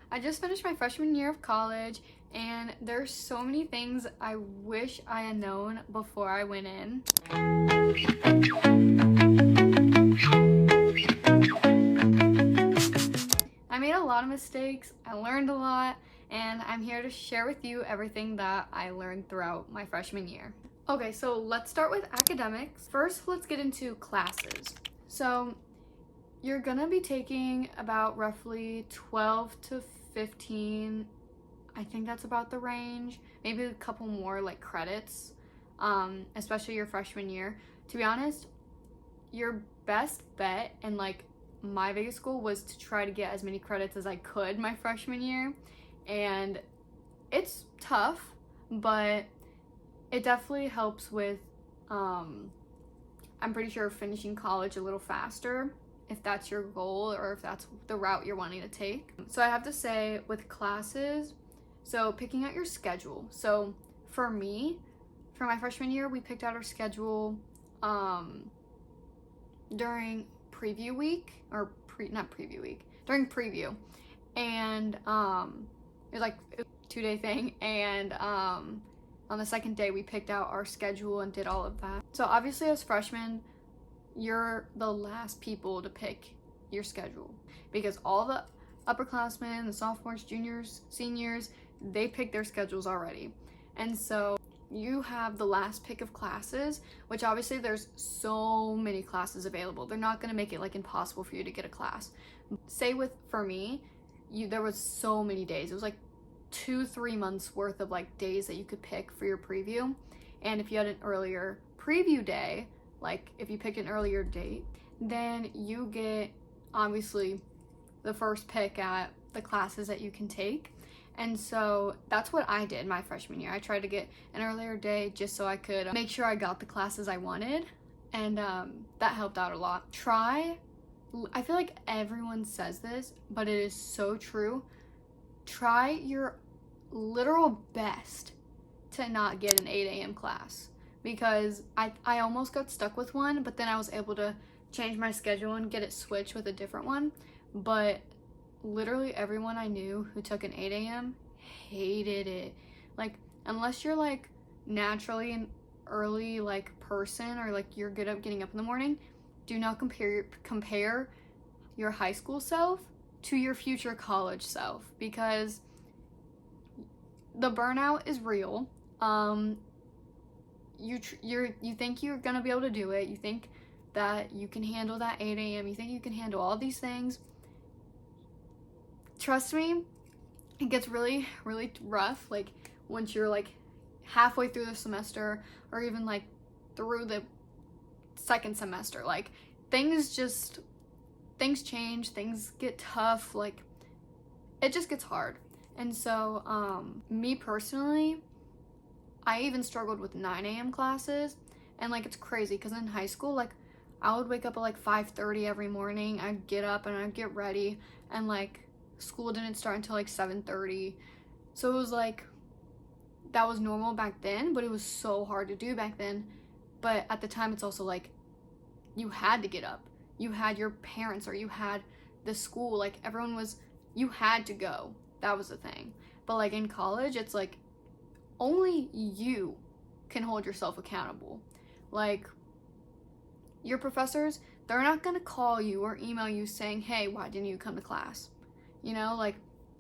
I just finished my freshman year of college, and there's so many things I wish I had known before I went in. I made a lot of mistakes, I learned a lot, and I'm here to share with you everything that I learned throughout my freshman year. Okay, so let's start with academics. First, let's get into classes. So you're gonna be taking about roughly 12 to 15, I think that's about the range, maybe a couple more like credits, especially your freshman year. To be honest, your best bet and like my biggest goal was to try to get as many credits as I could my freshman year, and it's tough, but it definitely helps with I'm pretty sure finishing college a little faster if that's your goal or if that's the route you're wanting to take. So I have to say with classes, so picking out your schedule. So for me, for my freshman year, we picked out our schedule during preview week, or during preview, and it was like a 2-day thing, and on the second day we picked out our schedule and did all of that. So obviously as freshmen, you're the last people to pick your schedule because all the upperclassmen, the sophomores, juniors, seniors, they pick their schedules already. And so you have the last pick of classes, which obviously there's so many classes available. They're not going to make it like impossible for you to get a class. Say for me, there was so many days. It was like 2-3 months worth of like days that you could pick for your preview. And if you had an earlier preview day, like if you picked an earlier date, then you get obviously the first pick at the classes that you can take. And so that's what I did my freshman year. I tried to get an earlier day just so I could make sure I got the classes I wanted, and that helped out a lot. I feel like everyone says this, but it is so true. Try your literal best to not get an 8 a.m. class, because I almost got stuck with one, but then I was able to change my schedule and get it switched with a different one. But literally everyone I knew who took an 8 a.m. hated it. Like, unless you're like naturally an early like person, or like you're good at getting up in the morning, do not compare your high school self to your future college self, because the burnout is real. You think you're gonna be able to do it. You think that you can handle that 8 a.m. You think you can handle all these things. Trust me, it gets really, really rough. Like once you're like halfway through the semester, or even like through the second semester, like things change, things get tough, like it just gets hard. And so me personally, I even struggled with 9 a.m. classes, and like it's crazy because in high school, like I would wake up at like 5:30 every morning. I'd get up and I'd get ready, and like school didn't start until like 7:30. So it was like that was normal back then, but it was so hard to do back then. But at the time, it's also like you had to get up. You had your parents, or you had the school, like you had to go. That was the thing. But like in college, it's like only you can hold yourself accountable. Like your professors, they're not gonna call you or email you saying, hey, why didn't you come to class? You know, like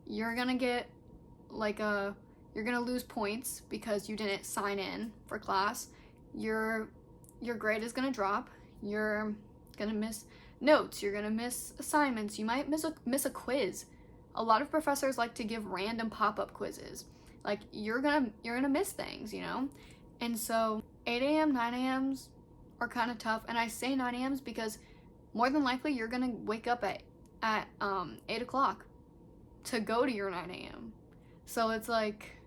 you're gonna get like you're gonna lose points because you didn't sign in for class. Your grade is gonna drop. You're gonna miss notes. You're gonna miss assignments. You might miss a quiz. A lot of professors like to give random pop-up quizzes. Like you're gonna miss things, you know? And so 8 a.m., 9 a.m.s are kind of tough. And I say 9 a.m.s because more than likely you're gonna wake up at 8 o'clock to go to your 9 a.m. So it's like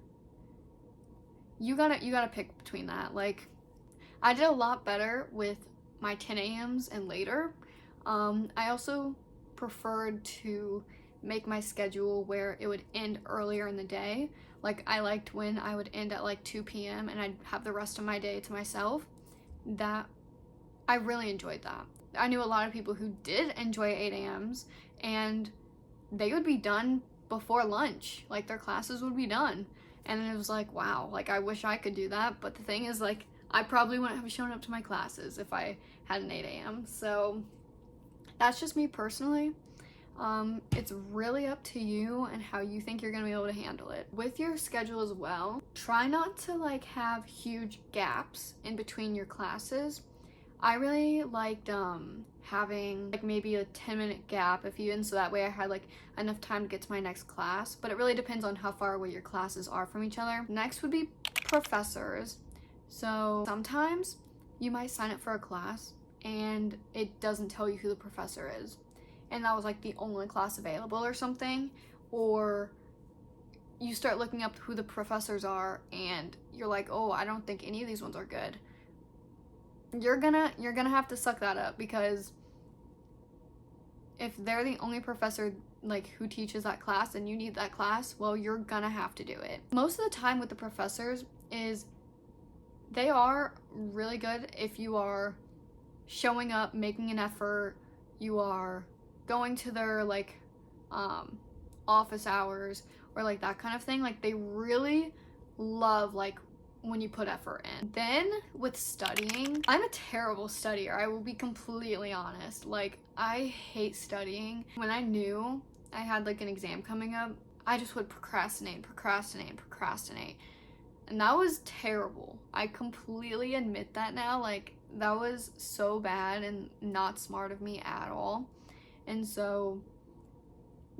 you gotta pick between that. Like I did a lot better with my 10 a.m.s and later. I also preferred to make my schedule where it would end earlier in the day. Like I liked when I would end at like 2 p.m. and I'd have the rest of my day to myself. That I really enjoyed that. I knew a lot of people who did enjoy 8 a.m.s, and they would be done before lunch. Like, their classes would be done. And it was like, wow, like, I wish I could do that. But the thing is, like, I probably wouldn't have shown up to my classes if I had an 8 a.m. So that's just me personally. It's really up to you and how you think you're gonna be able to handle it. With your schedule as well, try not to like have huge gaps in between your classes. I really liked having like maybe a 10-minute gap if even, so that way I had like enough time to get to my next class, but it really depends on how far away your classes are from each other. Next would be professors. So sometimes you might sign up for a class and it doesn't tell you who the professor is, and that was like the only class available or something, or you start looking up who the professors are and you're like, oh, I don't think any of these ones are good. You're gonna have to suck that up, because if they're the only professor like who teaches that class and you need that class, well, you're gonna have to do it. Most of the time with the professors is they are really good if you are showing up, making an effort, you are going to their like office hours or like that kind of thing. Like, they really love like when you put effort in. Then with studying, I'm a terrible studier. I will be completely honest. Like, I hate studying. When I knew I had like an exam coming up, I just would procrastinate. And that was terrible. I completely admit that now. Like, that was so bad and not smart of me at all. And so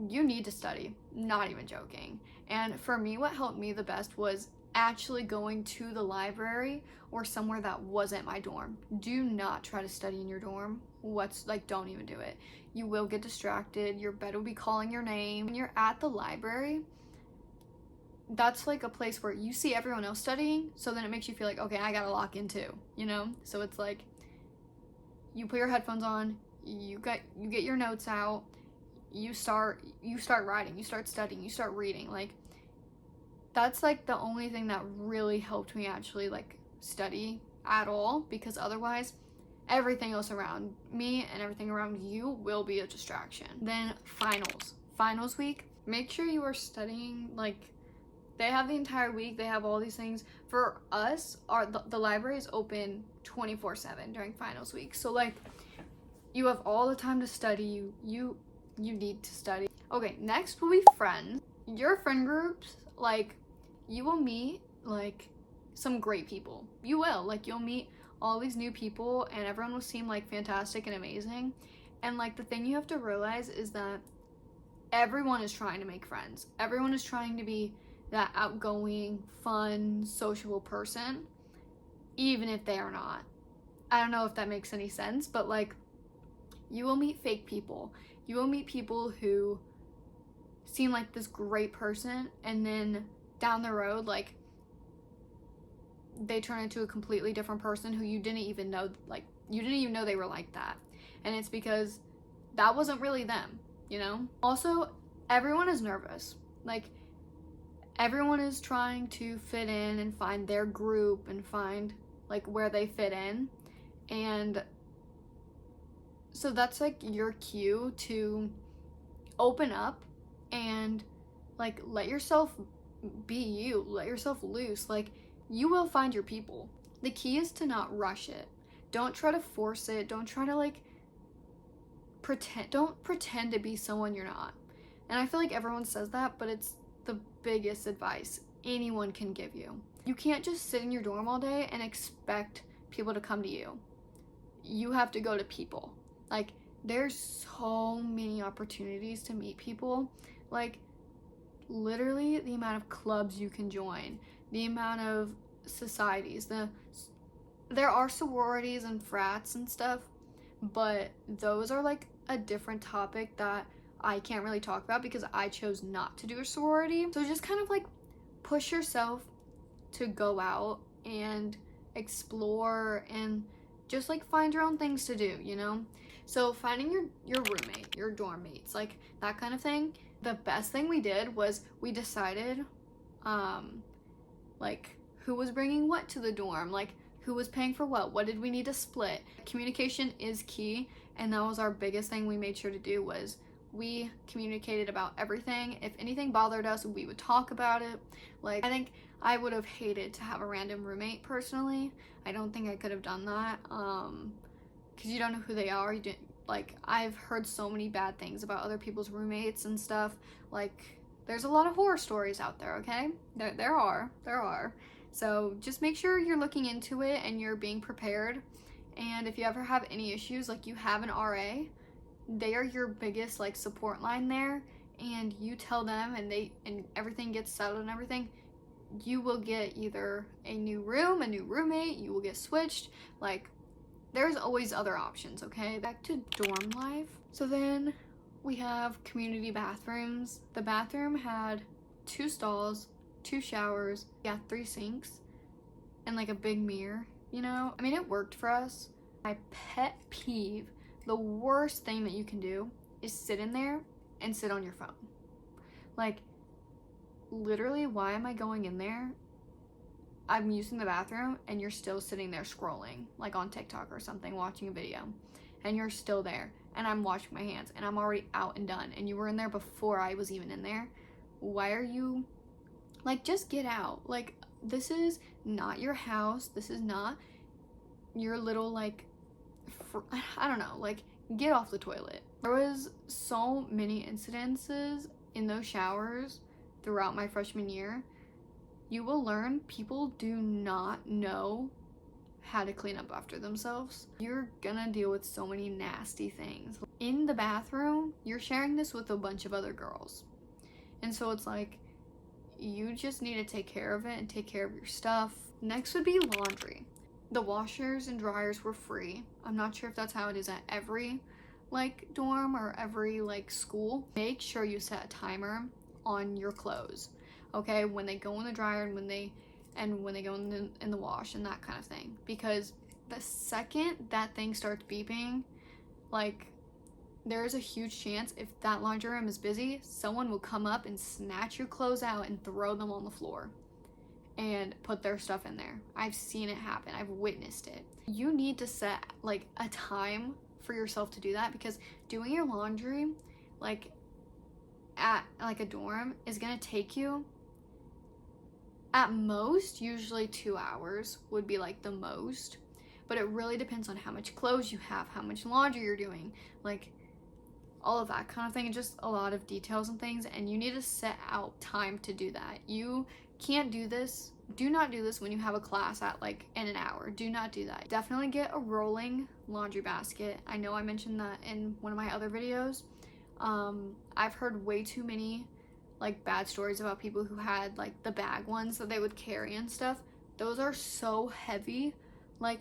you need to study, not even joking. And for me, what helped me the best was actually going to the library or somewhere that wasn't my dorm. Do not try to study in your dorm. Don't even do it. You will get distracted. Your bed will be calling your name. When you're at the library, that's like a place where you see everyone else studying, so then it makes you feel like, okay, I gotta lock in too, you know? So it's like, you put your headphones on, you get your notes out, you start writing, you start studying, you start reading. Like, that's like the only thing that really helped me actually like study at all, because otherwise everything else around me and everything around you will be a distraction. Then finals week, make sure you are studying. Like, they have the entire week, they have all these things. For us, the library is open 24/7 during finals week, so like, you have all the time to study. You need to study. Okay, next will be friends. Your friend groups, like, you will meet like some great people. You will, like, you'll meet all these new people and everyone will seem like fantastic and amazing. And like, the thing you have to realize is that everyone is trying to make friends. Everyone is trying to be that outgoing, fun, sociable person, even if they are not. I don't know if that makes any sense, but like, you will meet fake people. You will meet people who seem like this great person, and then down the road, like, they turn into a completely different person who you didn't even know, like, you didn't even know they were like that. And it's because that wasn't really them, you know? Also, everyone is nervous. Like, everyone is trying to fit in and find their group and find like where they fit in. And so that's like your cue to open up and like let yourself be you, let yourself loose. Like, you will find your people. The key is to not rush it. Don't try to force it. Don't try to like don't pretend to be someone you're not. And I feel like everyone says that, but it's the biggest advice anyone can give you. You can't just sit in your dorm all day and expect people to come to you. You have to go to people. Like, there's so many opportunities to meet people. Like, literally the amount of clubs you can join, the amount of societies, there are sororities and frats and stuff, but those are like a different topic that I can't really talk about because I chose not to do a sorority. So just kind of like push yourself to go out and explore and just like find your own things to do, you know? So finding your roommate, your dorm mates, like that kind of thing. The best thing we did was we decided like who was bringing what to the dorm, like who was paying for what did we need to split. Communication is key, and that was our biggest thing we made sure to do, was we communicated about everything. If anything bothered us, we would talk about it. Like, I think I would have hated to have a random roommate personally. I don't think I could have done that, because you don't know who they are. You didn't, like, I've heard so many bad things about other people's roommates and stuff. Like, there's a lot of horror stories out there, okay? There are. So just make sure you're looking into it and you're being prepared. And if you ever have any issues, like you have an RA, they are your biggest like support line there, and you tell them and everything gets settled and everything, you will get either a new room, a new roommate, you will get switched. Like, there's always other options, okay? Back to dorm life. So then we have community bathrooms. The bathroom had 2 stalls, 2 showers, 3 sinks, and like a big mirror, you know? I mean, it worked for us. My pet peeve, the worst thing that you can do is sit in there and sit on your phone. Like, literally, why am I going in there? I'm using the bathroom and you're still sitting there scrolling, like on TikTok or something, watching a video, and you're still there, and I'm washing my hands and I'm already out and done, and you were in there before I was even in there. Why are you, like, just get out. Like, this is not your house. This is not your little, like, I don't know, like, get off the toilet. There was so many incidences in those showers throughout my freshman year. You will learn people do not know how to clean up after themselves. You're gonna deal with so many nasty things. In the bathroom, you're sharing this with a bunch of other girls. And so it's like, you just need to take care of it and take care of your stuff. Next would be laundry. The washers and dryers were free. I'm not sure if that's how it is at every like dorm or every like school. Make sure you set a timer on your clothes, okay, when they go in the dryer and when they go in the wash and that kind of thing, because the second that thing starts beeping, like, there is a huge chance, if that laundry room is busy, someone will come up and snatch your clothes out and throw them on the floor and put their stuff in there. I've seen it happen. I've witnessed it. You need to set like a time for yourself to do that, because doing your laundry like at like a dorm is gonna take you at most, usually 2 hours would be like the most, but it really depends on how much clothes you have, how much laundry you're doing, like all of that kind of thing, and just a lot of details and things, and you need to set out time to do that. You can't do this, do not do this when you have a class at like in an hour. Do not do that. Definitely get a rolling laundry basket. I know I mentioned that in one of my other videos. I've heard way too many like bad stories about people who had like the bag ones that they would carry and stuff. Those are so heavy. Like,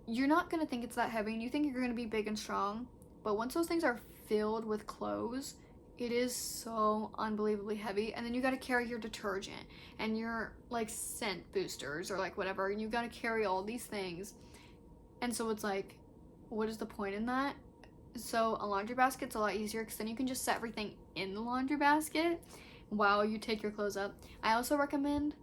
you're not gonna think it's that heavy, and you think you're gonna be big and strong, but once those things are filled with clothes, it is so unbelievably heavy. And then you gotta carry your detergent and your like scent boosters or like whatever, and you gotta carry all these things. And so it's like, what is the point in that? So a laundry basket's a lot easier, because then you can just set everything in the laundry basket while you take your clothes up. I also recommend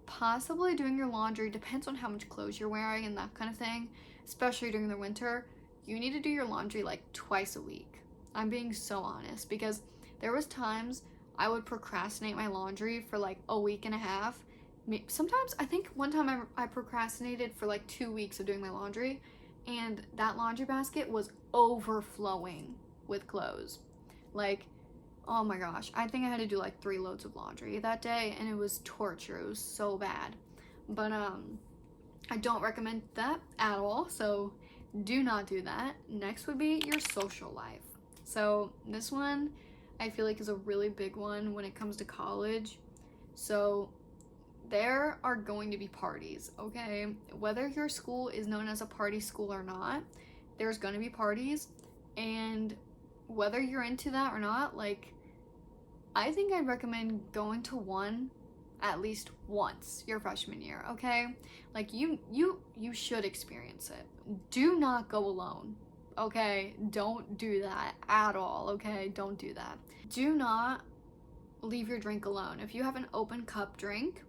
possibly doing your laundry, depends on how much clothes you're wearing and that kind of thing, especially during the winter. You need to do your laundry like twice a week. I'm being so honest, because there was times I would procrastinate my laundry for like a week and a half. Sometimes, I think one time I procrastinated for like 2 weeks of doing my laundry, and that laundry basket was overflowing with clothes. Like, oh my gosh, I think I had to do like 3 loads of laundry that day, and it was torture. It was so bad. But I don't recommend that at all, so do not do that. Next would be your social life. So this one I feel like is a really big one when it comes to college. So there are going to be parties, okay? Whether your school is known as a party school or not, there's going to be parties, and whether you're into that or not, like, I think I'd recommend going to one at least once your freshman year, okay? Like, you should experience it. Do not go alone, okay? Don't do that at all, okay? Don't do that. Do not leave your drink alone. If you have an open cup drink,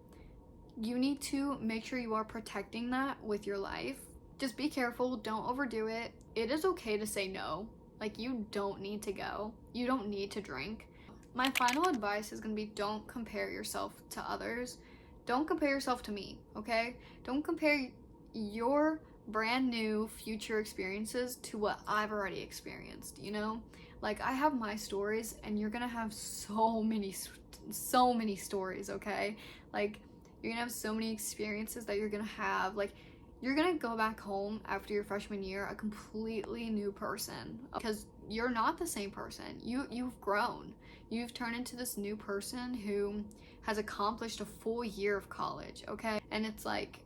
you need to make sure you are protecting that with your life. Just be careful, don't overdo it. It is okay to say no. Like, you don't need to go. You don't need to drink. My final advice is gonna be, don't compare yourself to others. Don't compare yourself to me, okay? Don't compare your brand new future experiences to what I've already experienced, you know? Like, I have my stories, and you're gonna have so many stories, okay? Like, you're gonna have so many experiences that you're gonna have. Like, you're gonna go back home after your freshman year a completely new person, because you're not the same person. You've grown. You've turned into this new person who has accomplished a full year of college, okay? And it's like,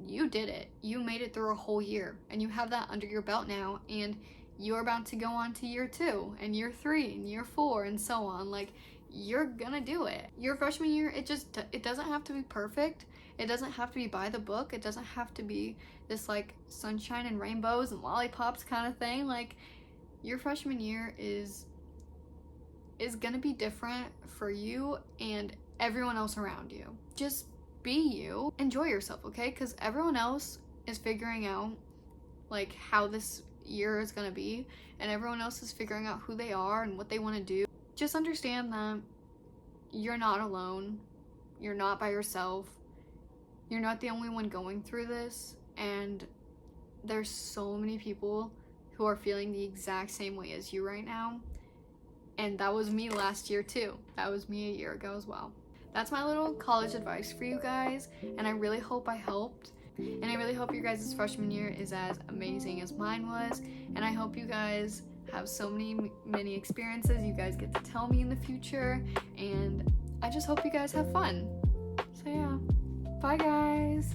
you did it. You made it through a whole year, and you have that under your belt now, and you're about to go on to year 2 and year 3 and year 4 and so on. Like, you're gonna do it. Your freshman year, it doesn't have to be perfect. It doesn't have to be by the book. It doesn't have to be this like sunshine and rainbows and lollipops kind of thing. Like, your freshman year is gonna be different for you and everyone else around you. Just be you. Enjoy yourself, okay? Because everyone else is figuring out like how this year is gonna be, and everyone else is figuring out who they are and what they want to do. Just understand that you're not alone. You're not by yourself. You're not the only one going through this, and there's so many people who are feeling the exact same way as you right now. And that was me last year too. That was me a year ago as well. That's my little college advice for you guys, and I really hope I helped. And I really hope your guys' freshman year is as amazing as mine was, and I hope you guys have so many experiences you guys get to tell me in the future, and I just hope you guys have fun. So yeah, bye guys!